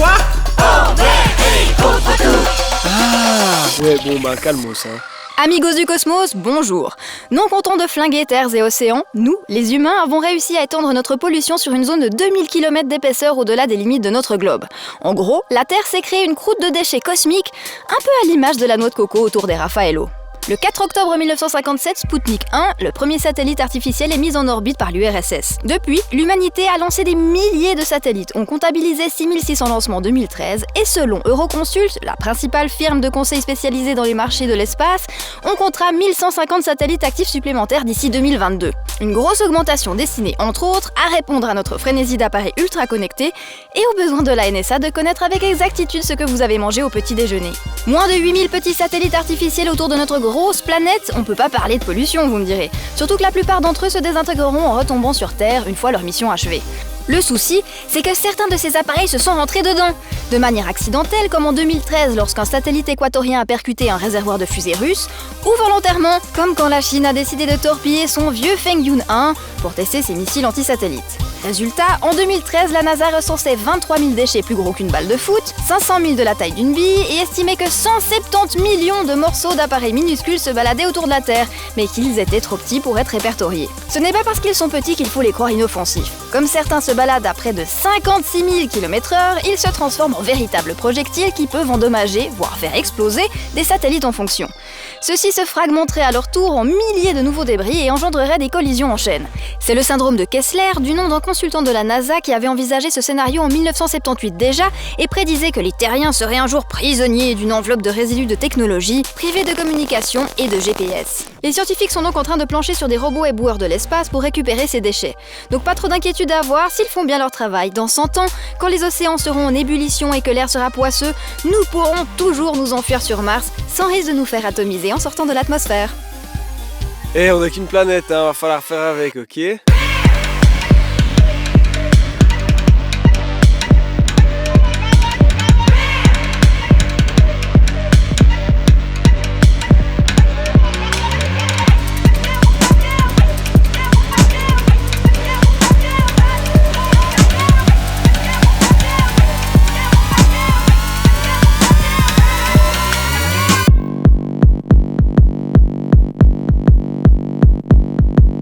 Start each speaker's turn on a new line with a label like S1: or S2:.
S1: quoi?
S2: Ouais, bon bah calmos, hein.
S3: Amigos du cosmos, bonjour. Non contents de flinguer terres et océans, nous, les humains, avons réussi à étendre notre pollution sur une zone de 2000 km d'épaisseur au-delà des limites de notre globe. En gros, la Terre s'est créée une croûte de déchets cosmiques, un peu à l'image de la noix de coco autour des Raffaello. Le 4 octobre 1957, Sputnik 1, le premier satellite artificiel, est mis en orbite par l'URSS. Depuis, l'humanité a lancé des milliers de satellites. On comptabilisait 6600 lancements en 2013 et selon Euroconsult, la principale firme de conseil spécialisée dans les marchés de l'espace, on comptera 1150 satellites actifs supplémentaires d'ici 2022. Une grosse augmentation destinée, entre autres, à répondre à notre frénésie d'appareils ultra connectés et aux besoins de la NSA de connaître avec exactitude ce que vous avez mangé au petit déjeuner. Moins de 8000 petits satellites artificiels autour de notre grosse planète, on peut pas parler de pollution, vous me direz. Surtout que la plupart d'entre eux se désintégreront en retombant sur Terre une fois leur mission achevée. Le souci, c'est que certains de ces appareils se sont rentrés dedans. De manière accidentelle, comme en 2013 lorsqu'un satellite équatorien a percuté un réservoir de fusées russe, ou volontairement, comme quand la Chine a décidé de torpiller son vieux Fengyun 1 pour tester ses missiles anti-satellites. Résultat, en 2013, la NASA recensait 23 000 déchets plus gros qu'une balle de foot, 500 000 de la taille d'une bille et estimait que 170 millions de morceaux d'appareils minuscules se baladaient autour de la Terre, mais qu'ils étaient trop petits pour être répertoriés. Ce n'est pas parce qu'ils sont petits qu'il faut les croire inoffensifs. Comme certains se baladent à près de 56 000 km/h, ils se transforment en véritables projectiles qui peuvent endommager, voire faire exploser, des satellites en fonction. Ceux-ci se fragmenteraient à leur tour en milliers de nouveaux débris et engendreraient des collisions en chaîne. C'est le syndrome de Kessler, du nom d'un consultant de la NASA qui avait envisagé ce scénario en 1978 déjà et prédisait que les terriens seraient un jour prisonniers d'une enveloppe de résidus de technologie, privés de communication et de GPS. Les scientifiques sont donc en train de plancher sur des robots éboueurs de l'espace pour récupérer ces déchets. Donc pas trop d'inquiétude à avoir s'ils font bien leur travail. Dans 100 ans, quand les océans seront en ébullition et que l'air sera poisseux, nous pourrons toujours nous enfuir sur Mars sans risque de nous faire atomiser en sortant de l'atmosphère.
S2: On n'a qu'une planète, hein, va falloir faire avec, ok?